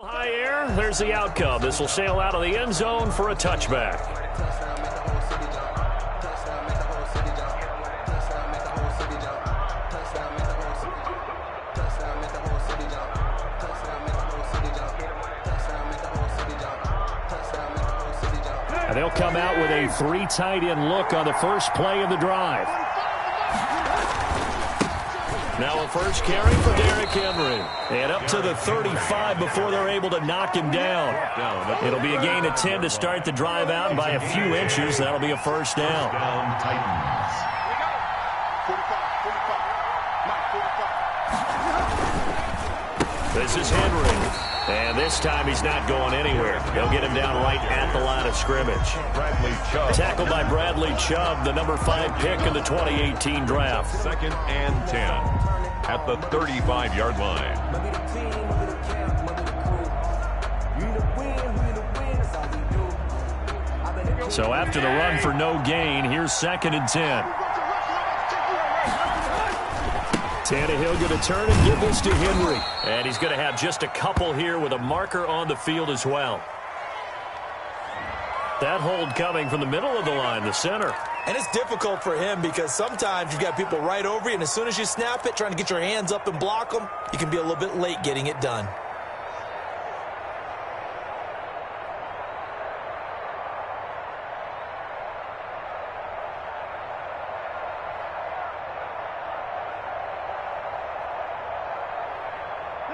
High air, there's the outcome. This will sail out of the end zone for a touchback. And they'll come out with a 3 tight end look on the first play of the drive. Now a first carry for Derrick Henry. And up to the 35 before they're able to knock him down. It'll be a gain of 10 to start the drive out by a few inches. That'll be a first down. This is Henry. And this time he's not going anywhere. They'll get him down right at the line of scrimmage. Tackled by Bradley Chubb, the number 5 pick in the 2018 draft. 2nd and 10 at the 35-yard line. So after the run for no gain, here's 2nd and 10. Tannehill going to turn and give this to Henry. And he's going to have just a couple here with a marker on the field as well. That hold coming from the middle of the line, the center. And it's difficult for him because sometimes you've got people right over you, and as soon as you snap it, trying to get your hands up and block them, you can be a little bit late getting it done.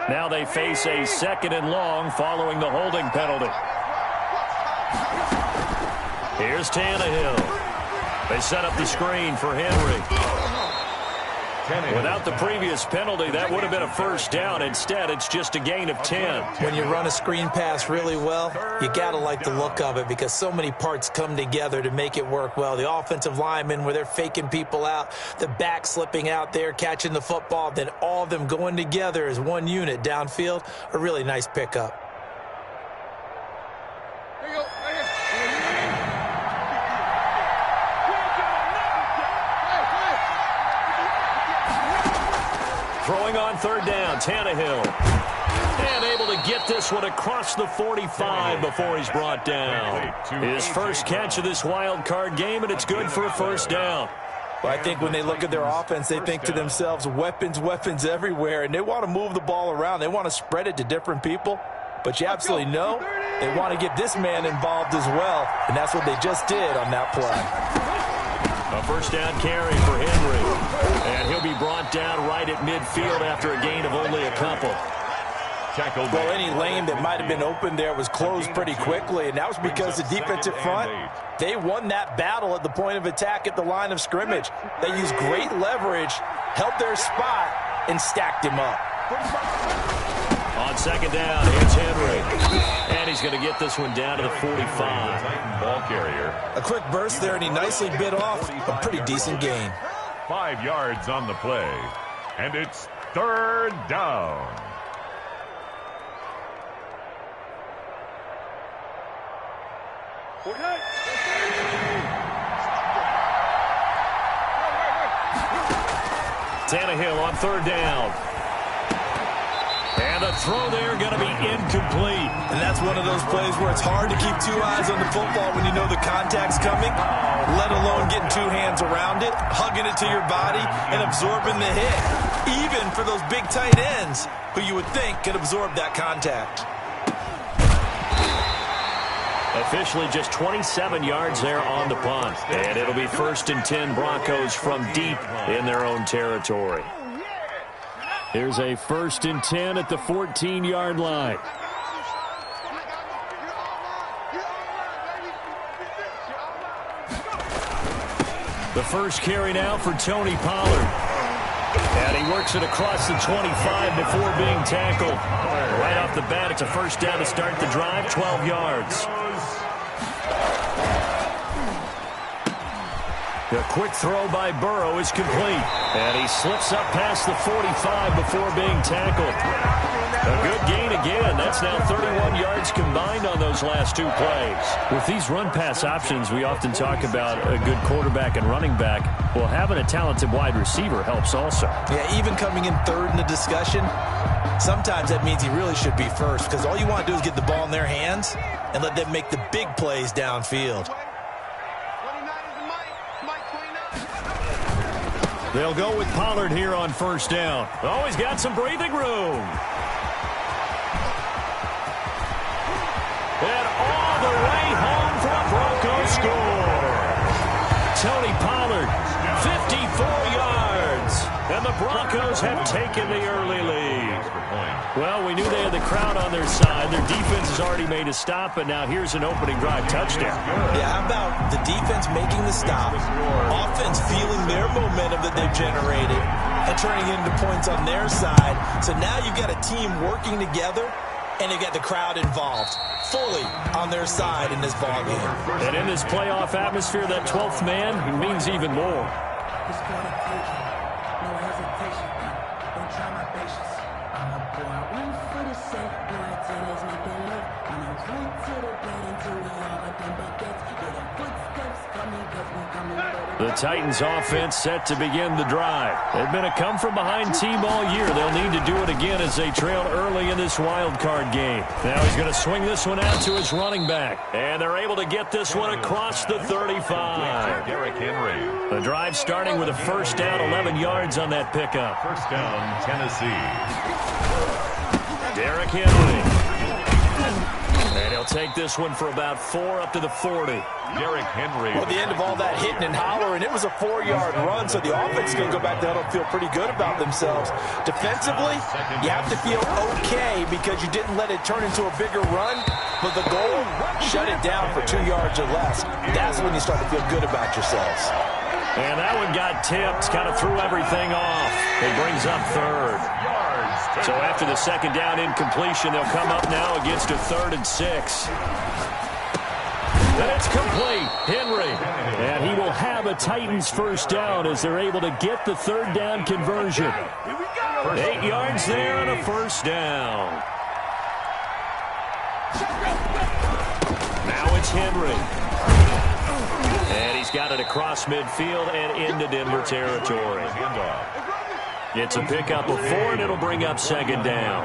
Now they face a 2nd and long following the holding penalty. Here's Tannehill. They set up the screen for Henry. Without the previous penalty, that would have been a first down. Instead, it's just a gain of 10. When you run a screen pass really well, you got to like the look of it because so many parts come together to make it work well. The offensive linemen, where they're faking people out, the back slipping out there, catching the football, then all of them going together as one unit downfield, a really nice pickup. Throwing on 3rd down, Tannehill. And able to get this one across the 45 before he's brought down. His first catch of this wild card game, and it's good for a first down. Well, I think when they look at their offense, they think to themselves, weapons, weapons everywhere, and they want to move the ball around. They want to spread it to different people. But you absolutely know they want to get this man involved as well, and that's what they just did on that play. A first down carry for Henry. And he'll be brought down right at midfield after a gain of only a couple. Well, any lane that might have been open there was closed pretty quickly, and that was because the defensive front, they won that battle at the point of attack at the line of scrimmage. They used great leverage, held their spot, and stacked him up. On 2nd down, here's Henry. And he's going to get this one down to the 45. Ball carrier. A quick burst there, and he nicely bit off a pretty decent gain. 5 yards on the play. And it's 3rd down. Tannehill on 3rd down. And the throw there going to be incomplete. And that's one of those plays where it's hard to keep 2 eyes on the football when you know the contact's coming, let alone getting 2 hands around it, hugging it to your body, and absorbing the hit. Even for those big tight ends who you would think could absorb that contact. Officially just 27 yards there on the punt. And it'll be 1st and 10 Broncos from deep in their own territory. Here's a 1st and 10 at the 14-yard line. The first carry now for Tony Pollard. And he works it across the 25 before being tackled. Right off the bat, it's a first down to start the drive, 12 yards. The quick throw by Burrow is complete. And he slips up past the 45 before being tackled. A good gain again. That's now 31 yards combined on those last 2 plays. With these run-pass options, we often talk about a good quarterback and running back. Well, having a talented wide receiver helps also. Yeah, even coming in 3rd in the discussion, Sometimes that means he really should be first because all you want to do is get the ball in their hands and let them make the big plays downfield. They'll go with Pollard here on first down. Oh, he's got some breathing room. And all the way home for a Broncos score. Tony Pollard, 54 yards. And the Broncos have taken the early lead. Well, we knew they had the crowd on their side. Their defense has already made a stop, but now here's an opening drive touchdown. Yeah, how about the defense making the stop, offense feeling their momentum that they've generated, and turning it into points on their side. So now you've got a team working together, and you've got the crowd involved fully on their side in this ballgame. And in this playoff atmosphere, that 12th man means even more. The Titans offense set to begin the drive. They've been a come-from-behind team all year. They'll need to do it again as they trailed early in this wild card game. Now he's going to swing this one out to his running back. And they're able to get this one across the 35. Derrick Henry. The drive starting with a first down, 11 yards on that pickup. First down, Tennessee. Derrick Henry. And he'll take this one for about 4 up to the 40. Derrick Henry. Well, at the end of all that hitting and hollering, it was a 4-yard run, so the offense is going to go back there and feel pretty good about themselves. Defensively, you have to feel okay because you didn't let it turn into a bigger run, but the goal, shut it down for 2 yards or less. That's when you start to feel good about yourselves. And that one got tipped, kind of threw everything off. It brings up third. So after the second down incompletion, they'll come up now against a 3rd and 6. And it's complete. Henry. And he will have a Titans first down as they're able to get the 3rd down conversion. 8 yards there and a first down. Now it's Henry. And he's got it across midfield and into Denver territory. It's a pickup of 4, and it'll bring up 2nd down.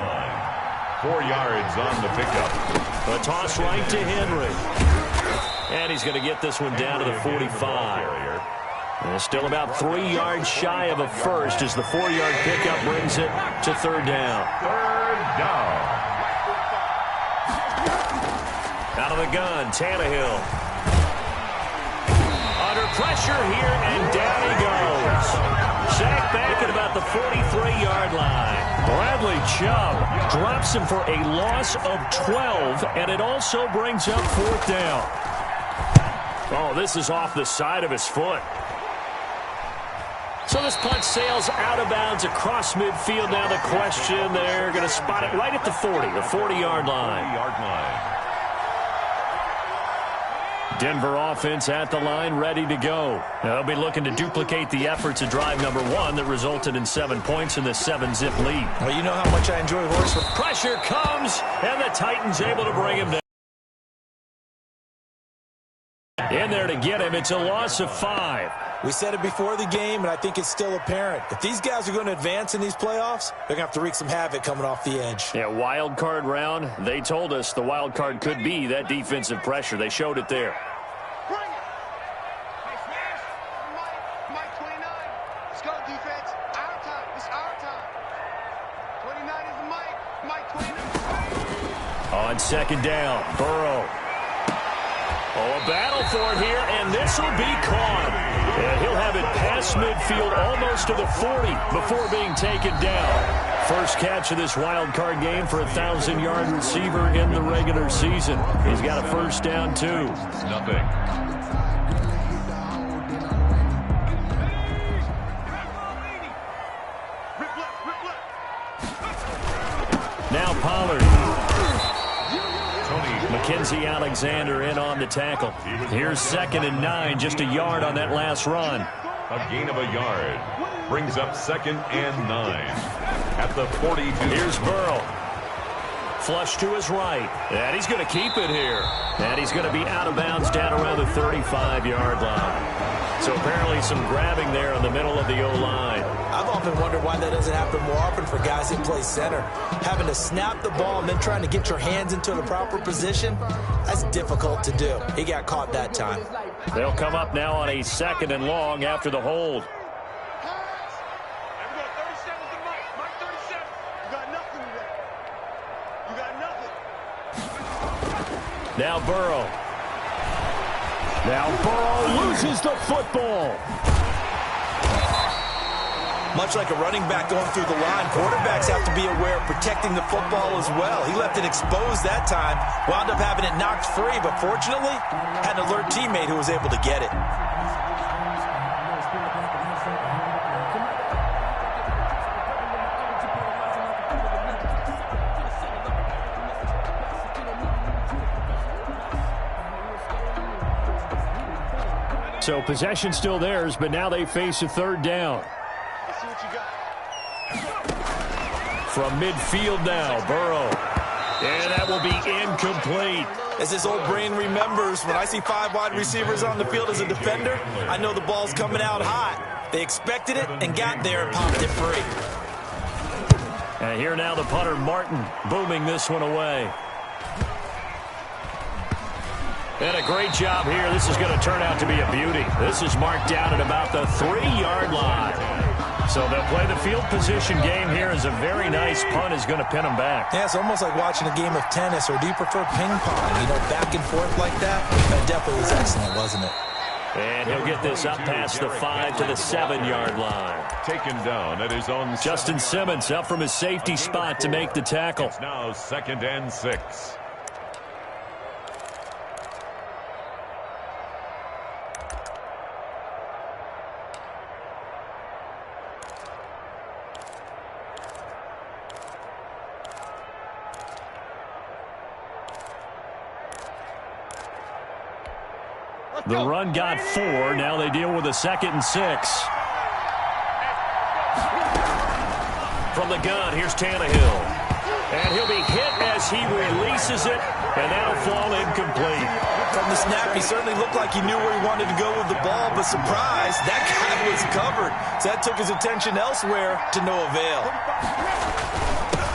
4 yards on the pickup. A toss right to Henry. And he's going to get this one down to the 45. And still about 3 yards shy of a first as the 4-yard pickup brings it to 3rd down. 3rd down. Out of the gun, Tannehill. Under pressure here, and down he goes. Sacked back at about the 43-yard line. Bradley Chubb drops him for a loss of 12, and it also brings up 4th down. Oh, this is off the side of his foot. So this punt sails out of bounds across midfield. Now the question, they're going to spot it right at the 40, the 40-yard line. Denver offense at the line, ready to go. They'll be looking to duplicate the efforts of drive number 1 that resulted in 7 points in the 7-zip lead. Well, you know how much I enjoy horse. Pressure comes, and the Titans able to bring him down. In there to get him. It's a loss of 5. We said it before the game, and I think it's still apparent. If these guys are going to advance in these playoffs, they're going to have to wreak some havoc coming off the edge. Yeah, wild card round. They told us the wild card could be that defensive pressure. They showed it there. Bring it. Hey, Smash. Mike 29. Let's go, defense. Our time. It's our time. 29 is the Mike 29. On 2nd down, Burrow. Oh, a battle for it here, and this will be caught. And he'll have it past midfield almost to the 40 before being taken down. First catch of this wild card game for a 1,000-yard receiver in the regular season. He's got a first down, too. Nothing. Now Pollard. Mackenzie Alexander in on the tackle. Here's 2nd and 9, just a yard on that last run. A gain of a yard. Brings up 2nd and 9. At the 42. Here's Burrow. Flush to his right. And he's going to keep it here. And he's going to be out of bounds down around the 35-yard line. So apparently some grabbing there in the middle of the O-line. I've often wondered why that doesn't happen more often for guys that play center. Having to snap the ball and then trying to get your hands into the proper position, that's difficult to do. He got caught that time. They'll come up now on a 2nd and long after the hold. Now Burrow. Now Burrow loses the football. Much like a running back going through the line, quarterbacks have to be aware of protecting the football as well. He left it exposed that time, wound up having it knocked free, but fortunately, had an alert teammate who was able to get it. So possession still theirs, but now they face a 3rd down. From midfield now, Burrow. And that will be incomplete. As his old brain remembers, when I see 5 wide receivers on the field as a defender, I know the ball's coming out hot. They expected it and got there and popped it free. And here now the punter, Martin, booming this one away. And a great job here. This is going to turn out to be a beauty. This is marked down at about the 3-yard line. So they'll play the field position game here as a very nice punt is going to pin them back. Yeah, it's almost like watching a game of tennis, or do you prefer ping pong? You know, back and forth like that? That definitely was excellent, wasn't it? And he'll get this up past the 5 to the 7-yard line. Taken down at his own. Justin Simmons up from his safety spot to make the tackle. It's now 2nd and 6. The run got 4. Now they deal with a 2nd and 6. From the gun, here's Tannehill. And he'll be hit as he releases it, and that'll fall incomplete. From the snap, he certainly looked like he knew where he wanted to go with the ball, but surprise, that guy was covered. So that took his attention elsewhere to no avail.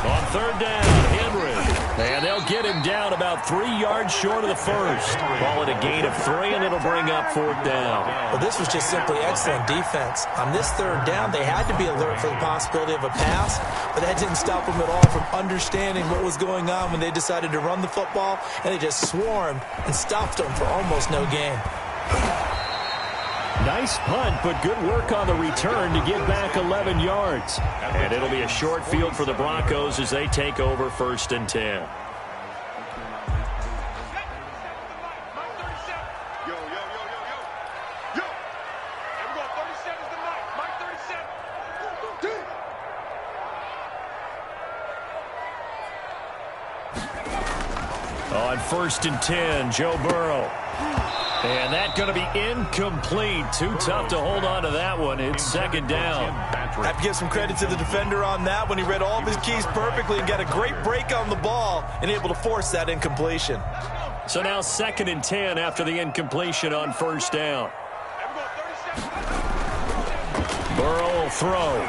On 3rd down, Henry. And they'll get him down about 3 yards short of the first. Call it a gain of 3, and it'll bring up 4th down. Well, this was just simply excellent defense. On this 3rd down, they had to be alert for the possibility of a pass, but that didn't stop them at all from understanding what was going on when they decided to run the football, and they just swarmed and stopped them for almost no gain. Nice punt, but good work on the return to get back 11 yards. And it'll be a short field for the Broncos as they take over 1st and 10. On 1st and 10, Joe Burrow. And that's going to be incomplete. Too tough to hold on to that one. It's 2nd down. I have to give some credit to the defender on that when he read all of his keys perfectly and got a great break on the ball and able to force that incompletion. So now 2nd and 10 after the incompletion on 1st down. Burrow will throw.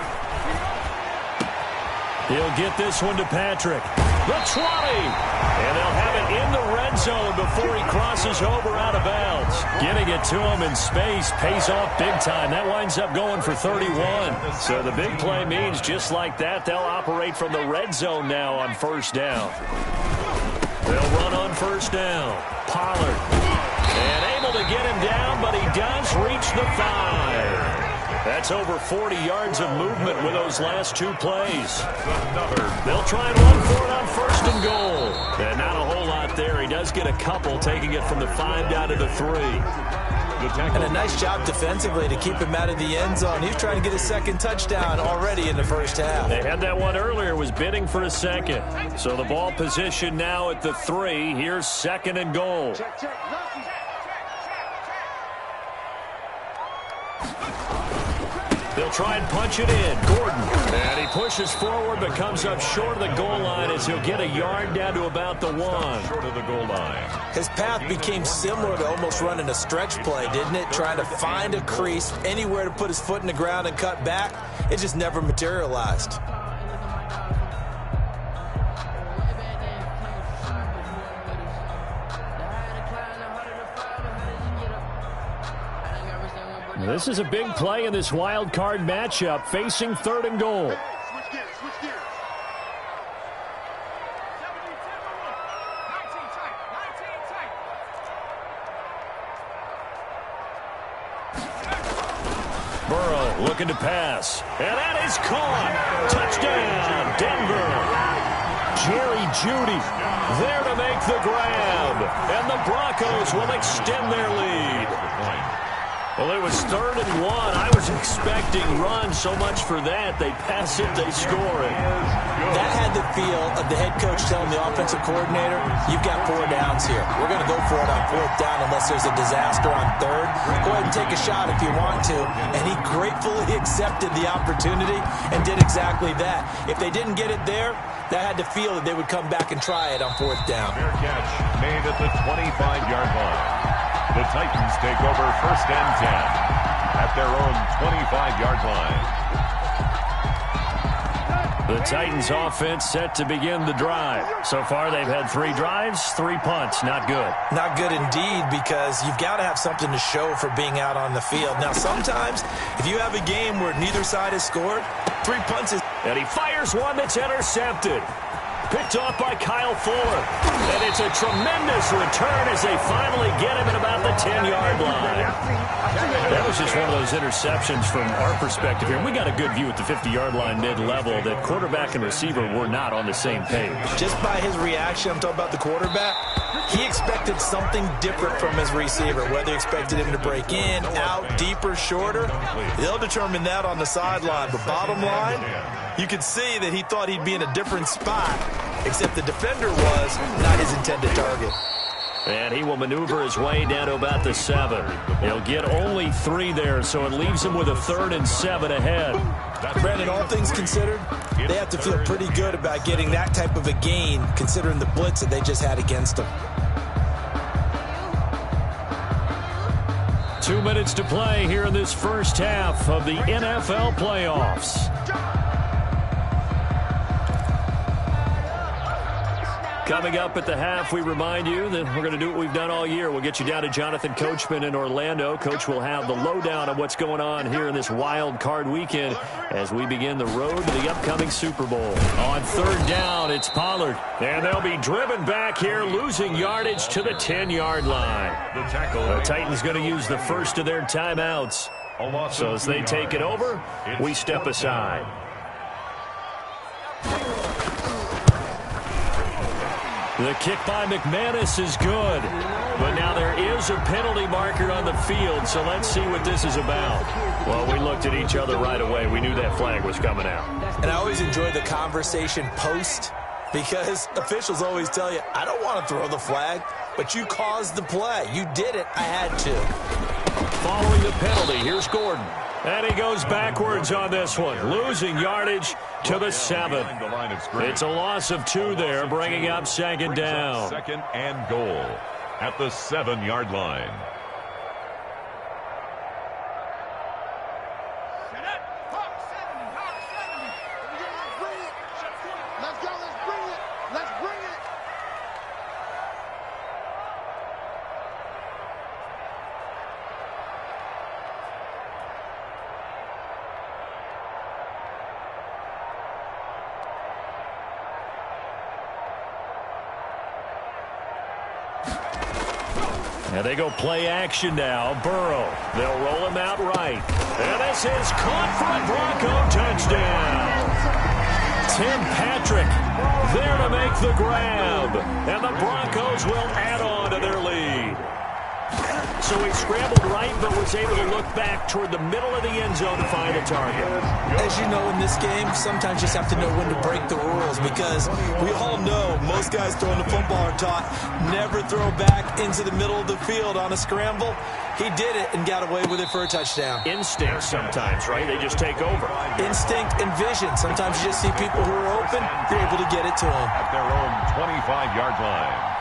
He'll get this one to Patrick. The 20. And they'll have it in the red zone before he crosses over out of bounds. Getting it to him in space pays off big time. That winds up going for 31. So the big play means just like that, they'll operate from the red zone now on 1st down. They'll run on 1st down. Pollard. And able to get him down, but he does reach the 5. That's over 40 yards of movement with those last 2 plays. They'll try and run for it on 1st and goal. And not a whole lot there. He does get a couple, taking it from the 5 down to the 3. And a nice job defensively to keep him out of the end zone. He's trying to get his 2nd touchdown already in the 1st half. They had that one earlier, was bidding for a 2nd. So the ball position now at the 3. Here's 2nd and goal. They'll try and punch it in. Gordon. And he pushes forward but comes up short of the goal line as he'll get a yard down to about the 1. Short of the goal line. His path became similar to almost running a stretch play, didn't it? Trying to find a crease, anywhere to put his foot in the ground and cut back. It just never materialized. This is a big play in this wild card matchup, facing 3rd and goal. Switch gears, switch gears. 17-10, Burrow looking to pass, and that is caught. Touchdown, Denver. Jerry Jeudy there to make the grab, and the Broncos will extend their lead. Well, it was 3rd and 1. I was expecting run, so much for that. They pass it, they score it. That had the feel of the head coach telling the offensive coordinator, you've got 4 downs here. We're going to go for it on 4th down unless there's a disaster on 3rd. Go ahead and take a shot if you want to. And he gratefully accepted the opportunity and did exactly that. If they didn't get it there, that had to feel that they would come back and try it on 4th down. Fair catch made at the 25-yard line. The Titans take over 1st and 10 at their own 25-yard line. The Titans offense set to begin the drive. So far, they've had 3 drives, 3 punts. Not good. Not good indeed, because you've got to have something to show for being out on the field. Now, sometimes, if you have a game where neither side has scored, 3 punts is... And he fires one that's intercepted. Picked off by Kyle Fuller. And it's a tremendous return as they finally get him at about the 10-yard line. That was just one of those interceptions from our perspective here. We got a good view at the 50-yard line mid-level that quarterback and receiver were not on the same page. Just by his reaction, I'm talking about the quarterback, he expected something different from his receiver. Whether he expected him to break in, out, deeper, shorter, they'll determine that on the sideline. But bottom line, you could see that he thought he'd be in a different spot, except the defender was not his intended target. And he will maneuver his way down to about the 7. He'll get only 3 there, so it leaves him with a 3rd and 7 ahead. Brandon, all things considered, they have to feel pretty good about getting that type of a gain, considering the blitz that they just had against them. 2 minutes to play here in this first half of the NFL playoffs. Coming up at the half, we remind you that we're going to do what we've done all year. We'll get you down to Jonathan Coachman in Orlando. Coach will have the lowdown on what's going on here in this wild card weekend as we begin the road to the upcoming Super Bowl. On 3rd down, it's Pollard. And they'll be driven back here, losing yardage to the 10-yard line. The Titans going to use the first of their timeouts. So as they take it over, we step aside. The kick by McManus is good. But now there is a penalty marker on the field, so let's see what this is about. Well, we looked at each other right away. We knew that flag was coming out. And I always enjoy the conversation post, because officials always tell you, I don't want to throw the flag, but you caused the play. You did it. I had to. Following the penalty, here's Gordon. And he goes backwards on this one, losing yardage to the 7. It's a loss of 2 there, bringing up 2nd down. 2nd and goal at the 7-yard line. Let's go, let's bring it. Let's bring it. And they go play action now. Burrow. They'll roll him out right. And this is caught for a Bronco touchdown. Tim Patrick there to make the grab. And the Broncos will add on to their lead. So he scrambled right, but was able to look back toward the middle of the end zone to find a target. As you know, in this game, sometimes you just have to know when to break the rules, because we all know most guys throwing the football are taught never throw back into the middle of the field on a scramble. He did it and got away with it for a touchdown. Instinct sometimes, right? They just take over. Instinct and vision. Sometimes you just see people who are open, you're able to get it to them. At their own 25-yard line.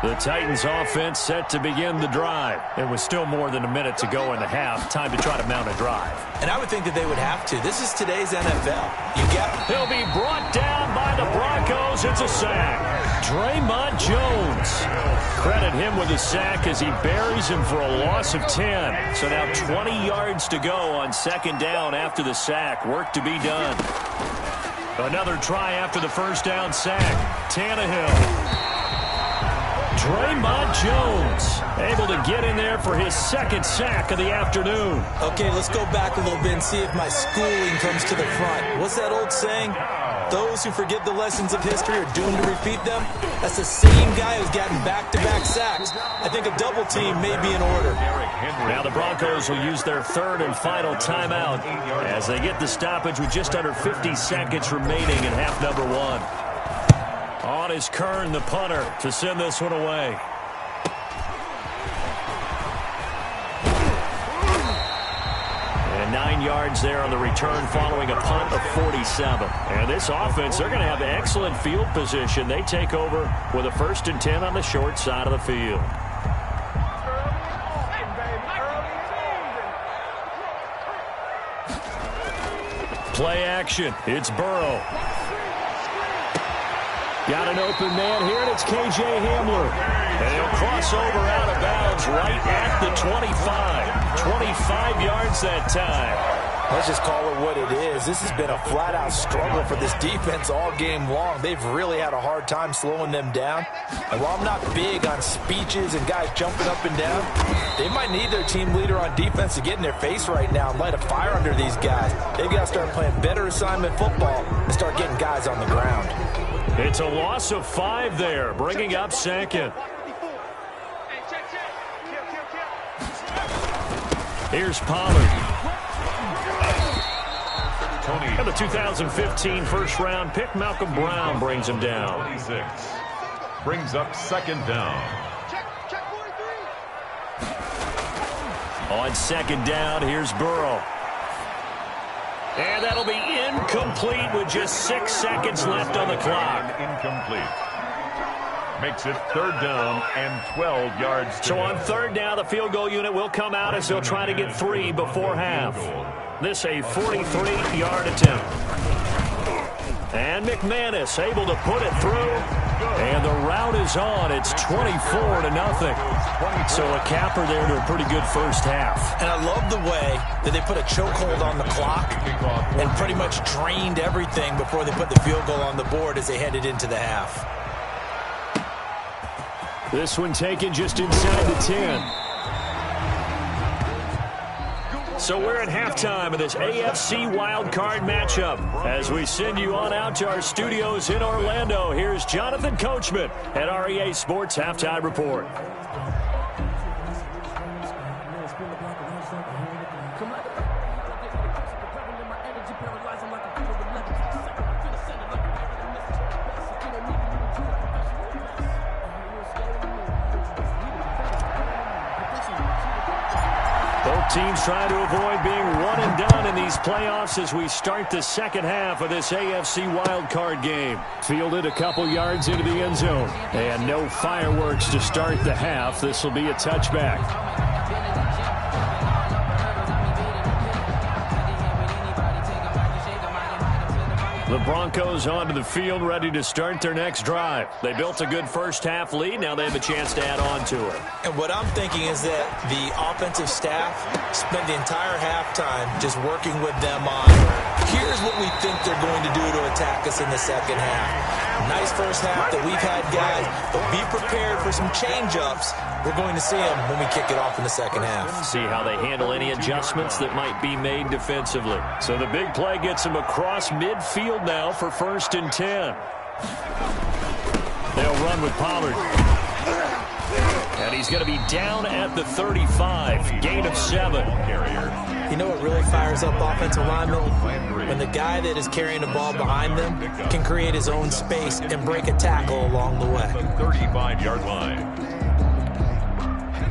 The Titans offense set to begin the drive. It was still more than a minute to go in the half. Time to try to mount a drive. And I would think that they would have to. This is today's NFL. He'll be brought down by the Broncos. It's a sack. Draymond Jones. Credit him with a sack as he buries him for a loss of 10. So now 20 yards to go on second down after the sack. Work to be done. Another try after the first down sack. Tannehill. Draymond Jones able to get in there for his second sack of the afternoon. Okay, let's go back a little bit and see if my schooling comes to the front. What's that old saying? Those who forget the lessons of history are doomed to repeat them. That's the same guy who's gotten back-to-back sacks. I think a double team may be in order. Now the Broncos will use their third and final timeout as they get the stoppage with just under 50 seconds remaining in half number one. On is Kern, the punter, to send this one away. And 9 yards there on the return following a punt of 47. And this offense, they're going to have excellent field position. They take over with a 1st and 10 on the short side of the field. Play action. It's Burrow. Got an open man here, and it's K.J. Hamler. And he'll cross over out of bounds right at the 25. 25 yards that time. Let's just call it what it is. This has been a flat-out struggle for this defense all game long. They've really had a hard time slowing them down. And while I'm not big on speeches and guys jumping up and down, they might need their team leader on defense to get in their face right now and light a fire under these guys. They've got to start playing better assignment football and start getting guys on the ground. It's a loss of 5 there, bringing up second. Here's Pollard. And the 2015 first-round pick, Malcolm Brown, brings him down. 26 brings up second down. On second down, here's Burrow. And that'll be incomplete with just 6 seconds left on the clock. Incomplete. Makes it third down and 12 yards. So on third down, the field goal unit will come out as they'll try to get 3 before half. This a 43-yard attempt. And McManus able to put it through. And the route is on. It's 24-0. So a capper there to a pretty good first half. And I love the way that they put a chokehold on the clock and pretty much drained everything before they put the field goal on the board as they headed into the half. This one taken just inside the 10. So we're at halftime of this AFC wildcard matchup. As we send you on out to our studios in Orlando, here's Jonathan Coachman at REA Sports Halftime Report. Teams trying to avoid being one and done in these playoffs as we start the second half of this AFC wildcard game. Fielded a couple yards into the end zone. And no fireworks to start the half. This will be a touchback. The Broncos onto the field, ready to start their next drive. They built a good first-half lead. Now they have a chance to add on to it. And what I'm thinking is that the offensive staff spent the entire halftime just working with them on, here's what we think they're going to do to attack us in the second half. Nice first half that we've had, guys, but be prepared for some change-ups. We're going to see them when we kick it off in the second half. See how they handle any adjustments that might be made defensively. So the big play gets them across midfield now for 1st and 10. They'll run with Pollard. And he's going to be down at the 35. Gain of 7. You know what really fires up offensive linemen? When the guy that is carrying the ball behind them can create his own space and break a tackle along the way. 35-yard line.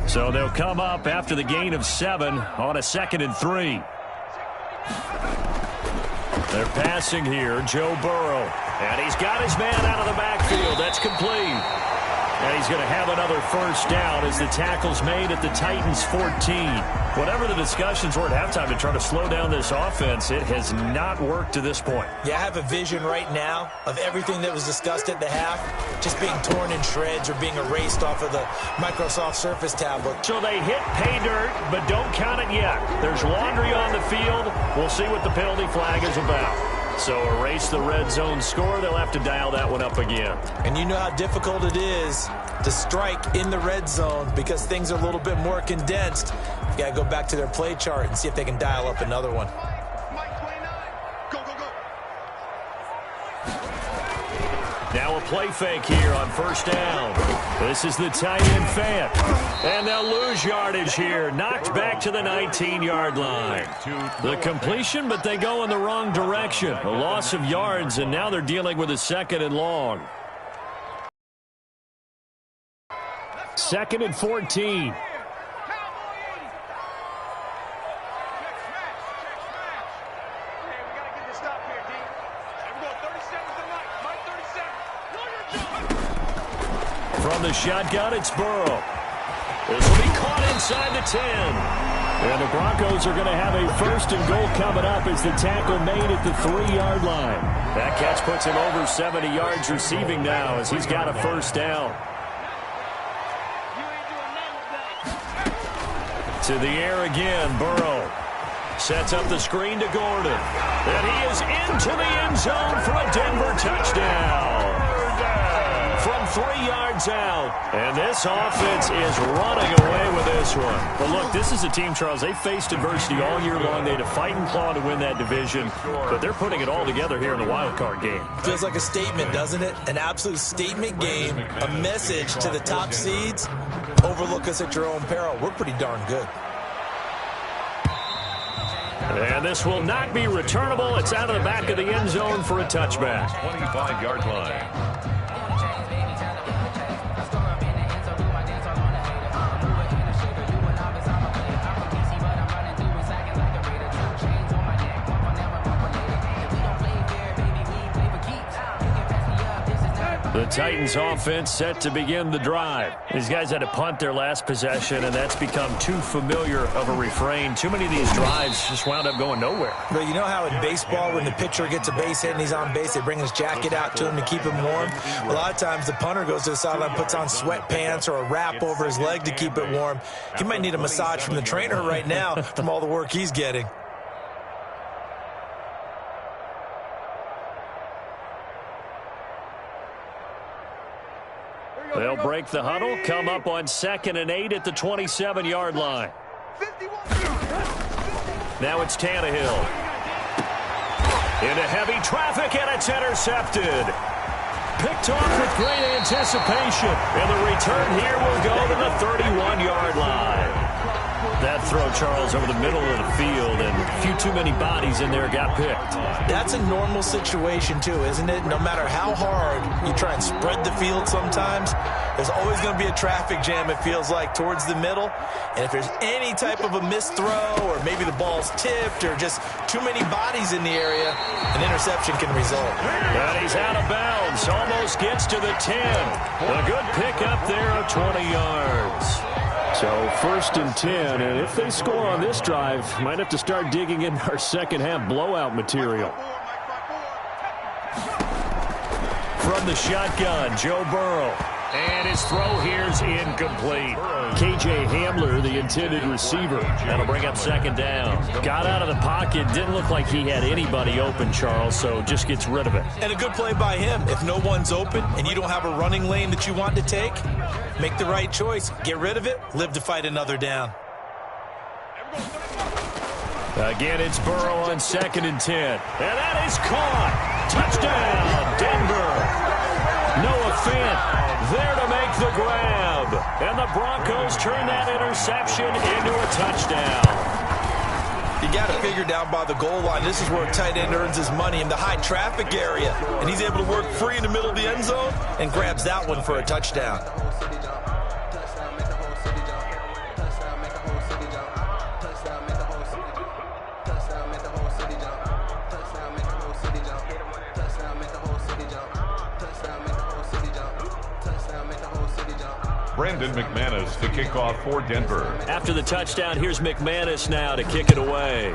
So they'll come up after the gain of 7 on a 2nd and 3. They're passing here, Joe Burrow. And he's got his man out of the backfield. That's complete. And he's going to have another first down as the tackle's made at the Titans' 14. Whatever the discussions were at halftime to try to slow down this offense, it has not worked to this point. Yeah, I have a vision right now of everything that was discussed at the half just being torn in shreds or being erased off of the Microsoft Surface tablet. So they hit pay dirt, but don't count it yet. There's laundry on the field. We'll see what the penalty flag is about. So erase the red zone score. They'll have to dial that one up again. And you know how difficult it is to strike in the red zone because things are a little bit more condensed. You got to go back to their play chart and see if they can dial up another one. Now a play fake here on first down. This is the tight end fan. And they'll lose yardage here. Knocked back to the 19-yard line. The completion, but they go in the wrong direction. A loss of yards, and now they're dealing with a 2nd and long. 2nd and 14. From the shotgun, it's Burrow. This will be caught inside the 10. And the Broncos are going to have a 1st and goal coming up as the tackle made at the 3-yard line. That catch puts him over 70 yards receiving now as he's got a first down. To the air again, Burrow. Sets up the screen to Gordon. And he is into the end zone for a Denver touchdown. From 3 yards out. And this offense is running away with this one. But look, this is a team, Charles, they faced adversity all year long. They had to fight and claw to win that division. But they're putting it all together here in the wild card game. Feels like a statement, doesn't it? An absolute statement game. A message to the top seeds. Overlook us at your own peril. We're pretty darn good. And this will not be returnable. It's out of the back of the end zone for a touchback. 25-yard line. The Titans offense set to begin the drive. These guys had to punt their last possession, and that's become too familiar of a refrain. Too many of these drives just wound up going nowhere. But you know how in baseball, when the pitcher gets a base hit and he's on base, they bring his jacket out to him to keep him warm? A lot of times the punter goes to the sideline, puts on sweatpants or a wrap over his leg to keep it warm. He might need a massage from the trainer right now from all the work he's getting. They'll break the huddle, come up on 2nd and 8 at the 27-yard line. Now it's Tannehill. Into heavy traffic, and it's intercepted. Picked off with great anticipation. And the return here will go to the 31-yard line. That throw, Charles, over the middle of the field, and a few too many bodies in there got picked. That's a normal situation, too, isn't it? No matter how hard you try and spread the field sometimes, there's always going to be a traffic jam, it feels like, towards the middle. And if there's any type of a missed throw or maybe the ball's tipped or just too many bodies in the area, an interception can result. And he's out of bounds. Almost gets to the 10. A good pickup there of 20 yards. So 1st and 10, and if they score on this drive, might have to start digging in our second half blowout material. From the shotgun, Joe Burrow. And his throw here's incomplete. K.J. Hamler, the intended receiver. That'll bring up 2nd down. Got out of the pocket. Didn't look like he had anybody open, Charles, so just gets rid of it. And a good play by him. If no one's open and you don't have a running lane that you want to take, make the right choice. Get rid of it. Live to fight another down. Again, it's Burrow on 2nd and 10. And that is caught. Touchdown, Denver. Noah Fant there to make the grab. And the Broncos turn that interception into a touchdown. You got to figure down by the goal line. This is where a tight end earns his money in the high traffic area. And he's able to work free in the middle of the end zone and grabs that one for a touchdown. Brandon McManus to kick off for Denver. After the touchdown, here's McManus now to kick it away.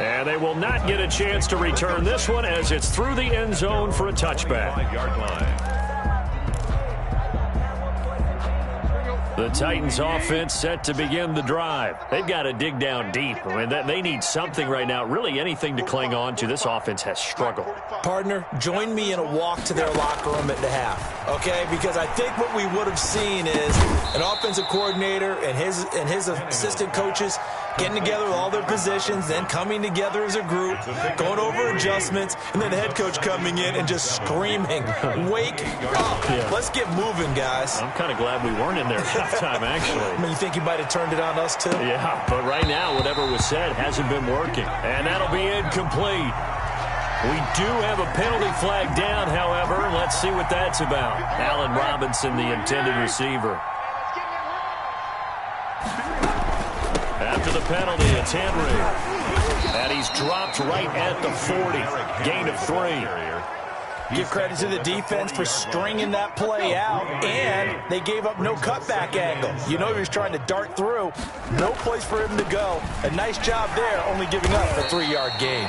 And they will not get a chance to return this one as it's through the end zone for a touchback. 5-yard line. The Titans offense set to begin the drive. They've got to dig down deep. I mean, they need something right now, really anything to cling on to. This offense has struggled. Partner, join me in a walk to their locker room at the half, okay? Because I think what we would have seen is an offensive coordinator and his assistant coaches getting together with all their positions, then coming together as a group, going over adjustments, and then the head coach coming in and just screaming, wake up. Yeah. Let's get moving, guys. I'm kind of glad we weren't in there at halftime, actually. I mean, you think you might have turned it on us, too? Yeah, but right now, whatever was said hasn't been working. And that'll be incomplete. We do have a penalty flag down, however. Let's see what that's about. Allen Robinson, the intended receiver. After the penalty, it's Henry. And he's dropped right at the 40. Gain of 3. Give credit to the defense for stringing that play out, and they gave up no cutback angle. You know he was trying to dart through. No place for him to go. A nice job there, only giving up a 3-yard gain.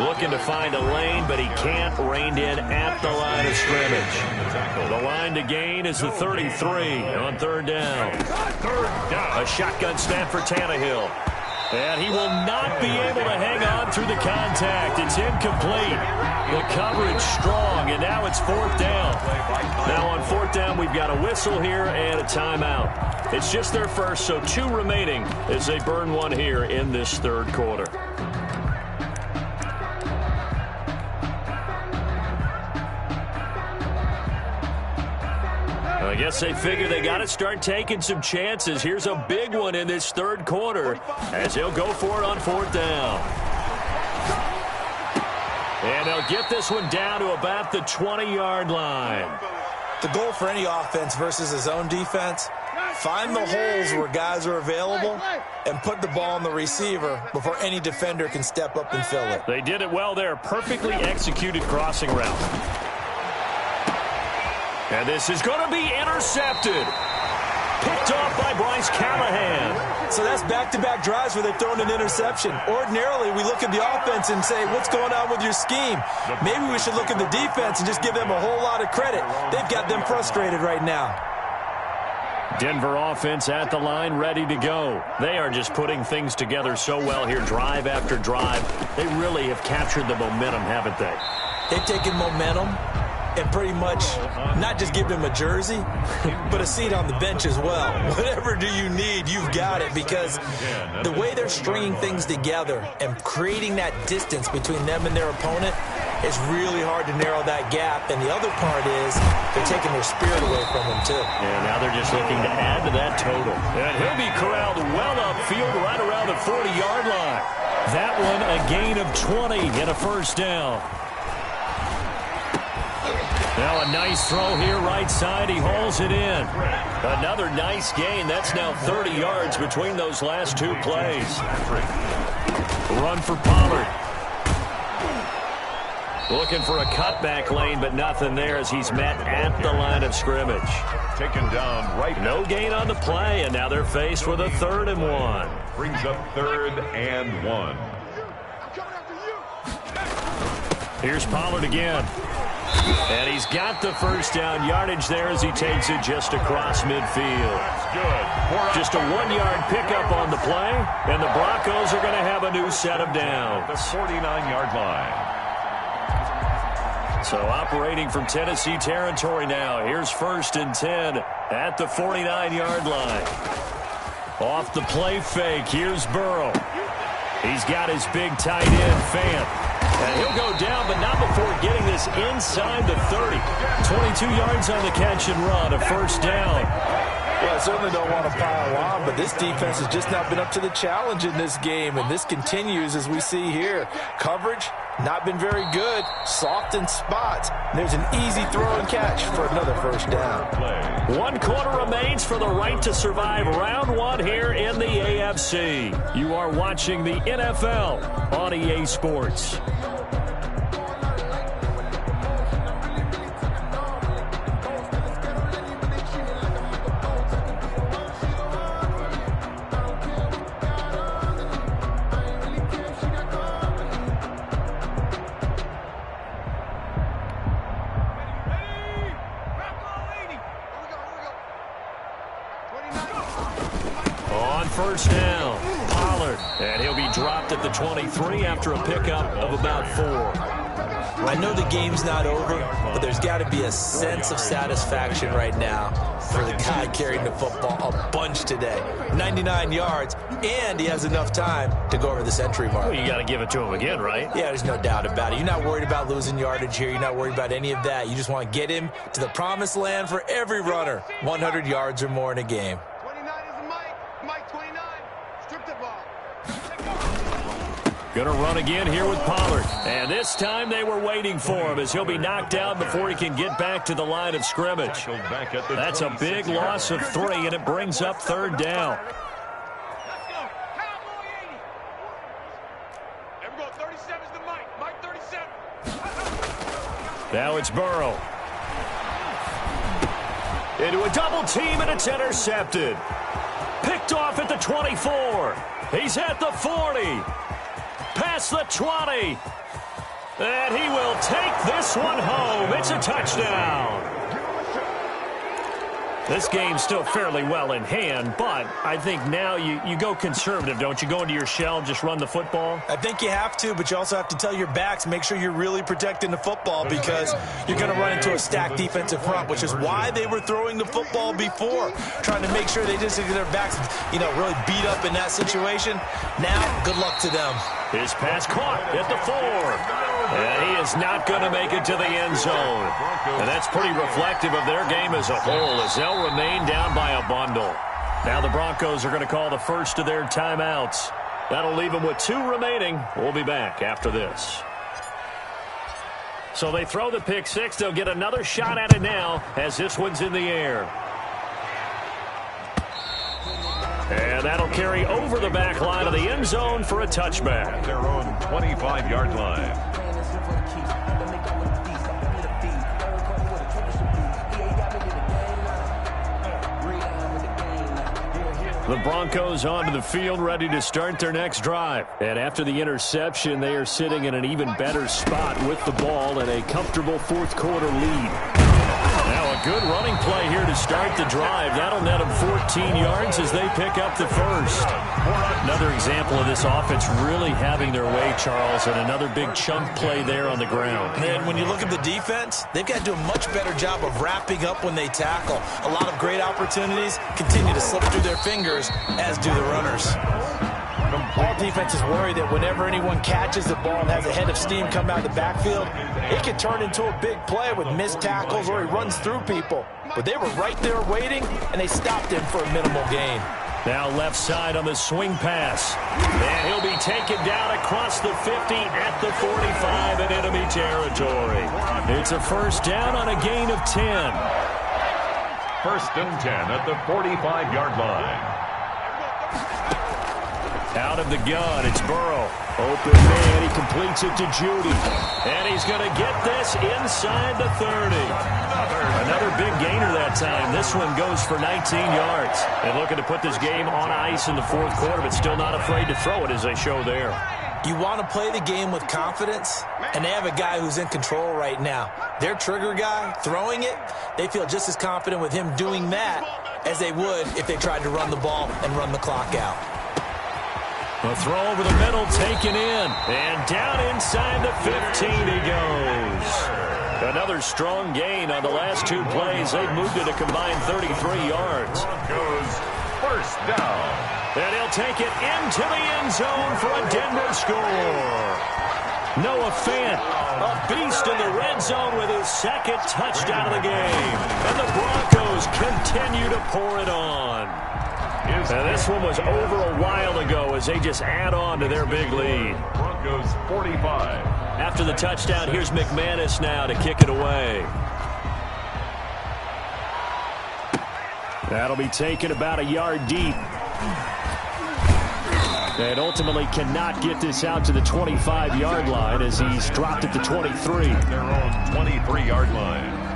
Looking to find a lane, but he can't. Reined in at the line of scrimmage. The line to gain is the 33 on third down. A shotgun snap for Tannehill. And he will not be able to hang on through the contact. It's incomplete. The coverage strong, and now it's fourth down. Now on fourth down, we've got a whistle here and a timeout. It's just their first, so 2 remaining as they burn one here in this third quarter. I guess they figure they got to start taking some chances. Here's a big one in this third quarter as they'll go for it on fourth down. And they'll get this one down to about the 20-yard line. The goal for any offense versus his own defense, find the holes where guys are available and put the ball on the receiver before any defender can step up and fill it. They did it well there. Perfectly executed crossing route. And this is going to be intercepted. Picked off by Bryce Callahan. So that's back-to-back drives where they've thrown an interception. Ordinarily, we look at the offense and say, what's going on with your scheme? Maybe we should look at the defense and just give them a whole lot of credit. They've got them frustrated right now. Denver offense at the line, ready to go. They are just putting things together so well here, drive after drive. They really have captured the momentum, haven't they? They've taken momentum and pretty much not just give them a jersey, but a seat on the bench as well. Whatever do you need, you've got it, because the way they're stringing things together and creating that distance between them and their opponent is really hard to narrow that gap. And the other part is they're taking their spirit away from them, too. Yeah, now they're just looking to add to that total. And he'll be corralled well upfield right around the 40-yard line. That one a gain of 20 and a first down. Now a nice throw here right side. He hauls it in. Another nice gain. That's now 30 yards between those last 2 plays. Run for Pollard. Looking for a cutback lane, but nothing there as he's met at the line of scrimmage. Taken down right. No gain on the play, and now they're faced with a 3rd and 1. Brings up 3rd and 1. Here's Pollard again. And he's got the first down yardage there as he takes it just across midfield. Good. Just a 1-yard pickup on the play, and the Broncos are going to have a new set of downs. The 49-yard line. So operating from Tennessee territory now. Here's 1st and 10 at the 49-yard line. Off the play fake, here's Burrow. He's got his big tight end, Fant. And he'll go down, but not before getting this inside the 30. 22 yards on the catch and run, a first down. Well, I certainly don't want to pile on, but this defense has just not been up to the challenge in this game, and this continues as we see here. Coverage, not been very good. Soft in spots. There's an easy throw and catch for another first down. 1 quarter remains for the right to survive round 1 here in the AFC. You are watching the NFL on EA Sports. first down. Pollard, and he'll be dropped at the 23 after a pickup of about 4. I know the game's not over, but there's got to be a sense of satisfaction right now for the guy carrying the football a bunch today. 99 yards, and he has enough time to go over the century mark. Well, you got to give it to him again, right? Yeah, there's no doubt about it. You're not worried about losing yardage here. You're not worried about any of that. You just want to get him to the promised land for every runner. 100 yards or more in a game. 29 is the Mike 29. Strip the ball. Going to run again here with Pollard. And this time they were waiting for him as he'll be knocked down before he can get back to the line of scrimmage. That's a big loss of 3, and it brings up 3rd down. Let's go. Cowboy 80. There we go. 37 is the Mike 37. Now it's Burrow. Into a double team, and it's intercepted. Picked off at the 24. He's at the 40. Past the 20. And he will take this one home. It's a touchdown. This game's still fairly well in hand, but I think now you go conservative, don't you? Go into your shell and just run the football? I think you have to, but you also have to tell your backs, make sure you're really protecting the football because you're going to run into a stacked defensive front, which is why they were throwing the football before, trying to make sure they just get their backs, really beat up in that situation. Now, good luck to them. His pass caught at the 4. And he is not going to make it to the end zone. And that's pretty reflective of their game as a whole as they'll remain down by a bundle. Now the Broncos are going to call the first of their timeouts. That'll leave them with 2 remaining. We'll be back after this. So they throw the pick 6. They'll get another shot at it now as this one's in the air. And that'll carry over the back line of the end zone for a touchback. Their own 25-yard line. The Broncos onto the field, ready to start their next drive. And after the interception, they are sitting in an even better spot with the ball and a comfortable fourth-quarter lead. Now a good running play here to start the drive. That'll net them 14 yards as they pick up the first. Another example of this offense really having their way, Charles, and another big chunk play there on the ground. And when you look at the defense, they've got to do a much better job of wrapping up when they tackle. A lot of great opportunities continue to slip through their fingers, as do the runners. All defenses worry that whenever anyone catches the ball and has a head of steam come out of the backfield, it can turn into a big play with missed tackles or he runs through people. But they were right there waiting, and they stopped him for a minimal gain. Now left side on the swing pass. And he'll be taken down across the 50 at the 45 in enemy territory. It's a first down on a gain of 10. 1st and 10 at the 45-yard line. Out of the gun, it's Burrow. Open man, he completes it to Judy. And he's going to get this inside the 30. Another big gainer that time. This one goes for 19 yards. And looking to put this game on ice in the fourth quarter, but still not afraid to throw it as they show there. You want to play the game with confidence, and they have a guy who's in control right now. Their trigger guy, throwing it, they feel just as confident with him doing that as they would if they tried to run the ball and run the clock out. A throw over the middle, taken in. And down inside the 15 he goes. Another strong gain on the last 2 plays. They've moved it a combined 33 yards. Broncos first down. And he'll take it into the end zone for a Denver score. Noah Fant, a beast in the red zone with his 2nd touchdown of the game. And the Broncos continue to pour it on. And this one was over a while ago as they just add on to their big lead. Broncos 45. After the touchdown, here's McManus now to kick it away. That'll be taken about a yard deep. And ultimately cannot get this out to the 25-yard line as he's dropped at the 23. Their own 23-yard line.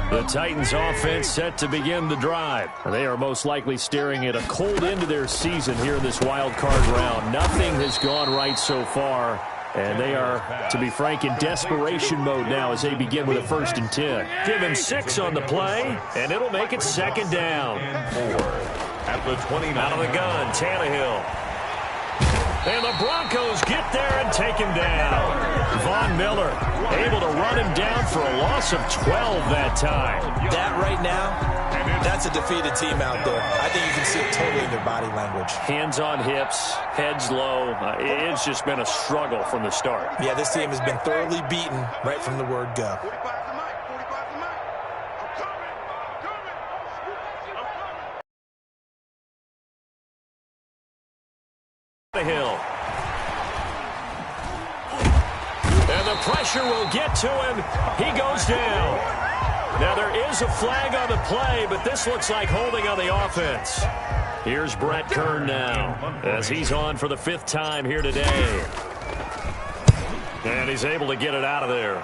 The Titans offense set to begin the drive. They are most likely staring at a cold end to their season here in this wild card round. Nothing has gone right so far, and they are, to be frank, in desperation mode now as they begin with a 1st and 10. Give him 6 on the play, and it'll make it 2nd down. At the 29. Out of the gun, Tannehill. And the Broncos get there and take him down. Von Miller able to run him down for a loss of 12 that time. That right now, that's a defeated team out there. I think you can see it totally in their body language. Hands on hips, heads low. It's just been a struggle from the start. Yeah, this team has been thoroughly beaten right from the word go. 45's the mic. 45's the mic. I'm coming. I'm coming. The hill. And the pressure will get to him. He goes down. Now there is a flag on the play, but this looks like holding on the offense. Here's Brett Kern now as he's on for the 5th time here today. And he's able to get it out of there.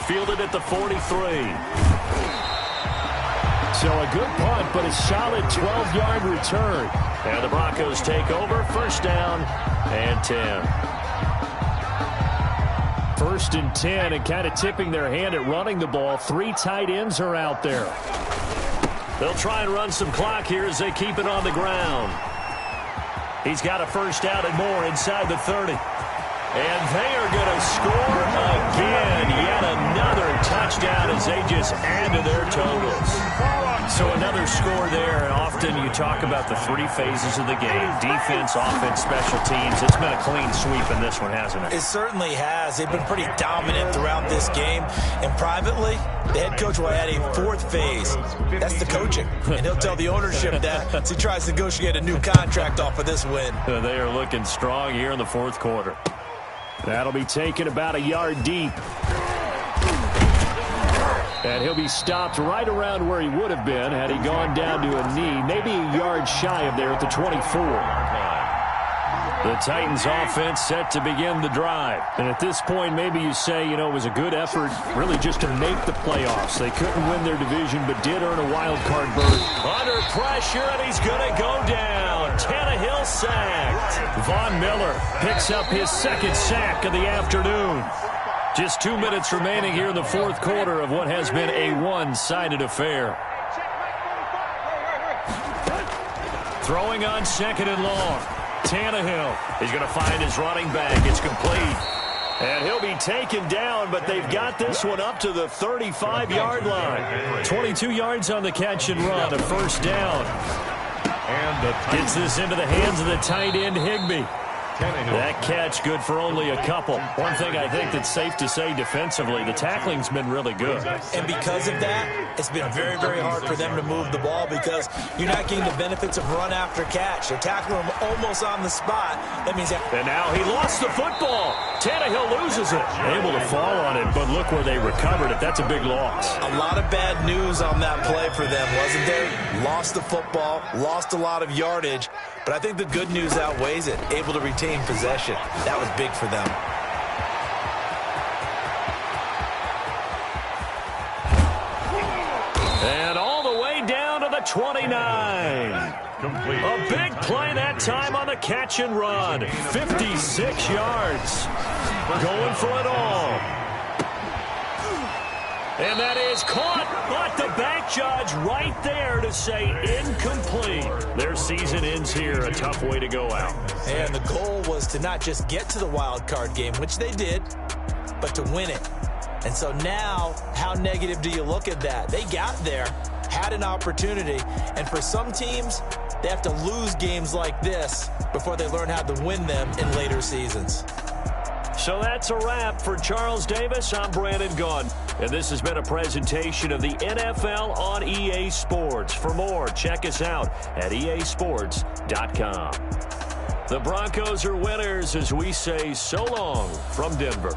Fielded at the 43. So a good punt, but a solid 12-yard return. And the Broncos take over. 1st down and 10. 1st and 10, and kind of tipping their hand at running the ball. 3 tight ends are out there. They'll try and run some clock here as they keep it on the ground. He's got a 1st down and more inside the 30. And they are going to score again. Yet another touchdown as they just add to their totals. So another score there. Often you talk about the 3 phases of the game. Defense, offense, special teams. It's been a clean sweep in this one, hasn't it? It certainly has. They've been pretty dominant throughout this game. And privately, the head coach will add a 4th phase. That's the coaching. And he'll tell the ownership that as he tries to negotiate a new contract off of this win. They are looking strong here in the 4th quarter. That'll be taken about a yard deep. And he'll be stopped right around where he would have been had he gone down to a knee, maybe a yard shy of there at the 24. The Titans offense set to begin the drive. And at this point, maybe you say, it was a good effort really just to make the playoffs. They couldn't win their division, but did earn a wild card berth. Under pressure, and he's going to go down. Tannehill sacked. Von Miller picks up his 2nd sack of the afternoon. Just 2 minutes remaining here in the 4th quarter of what has been a one-sided affair. Throwing on 2nd and long. Tannehill is going to find his running back. It's complete. And he'll be taken down, but they've got this one up to the 35-yard line. 22 yards on the catch and run, a 1st down. And gets this into the hands of the tight end, Higbee. That catch good for only a couple. One thing I think that's safe to say defensively, the tackling's been really good. And because of that, it's been very, very hard for them to move the ball because you're not getting the benefits of run after catch. They're tackling him almost on the spot. That means that. And now he lost the football. Tannehill loses it. Able to fall on it, but look where they recovered it. That's a big loss. A lot of bad news on that play for them, wasn't there? Lost the football, lost a lot of yardage, but I think the good news outweighs it. Able to retain possession. That was big for them. And all the way down to the 29. complete. A big play that time on the catch and run. 56 yards. Going for it all. And that is caught, but the back judge right there to say incomplete. Their season ends here. A tough way to go out. And the goal was to not just get to the wild card game, which they did, but to win it. And so now, how negative do you look at that? They got there, had an opportunity, and for some teams, they have to lose games like this before they learn how to win them in later seasons. So that's a wrap for Charles Davis. I'm Brandon Gunn. And this has been a presentation of the NFL on EA Sports. For more, check us out at easports.com. The Broncos are winners as we say so long from Denver.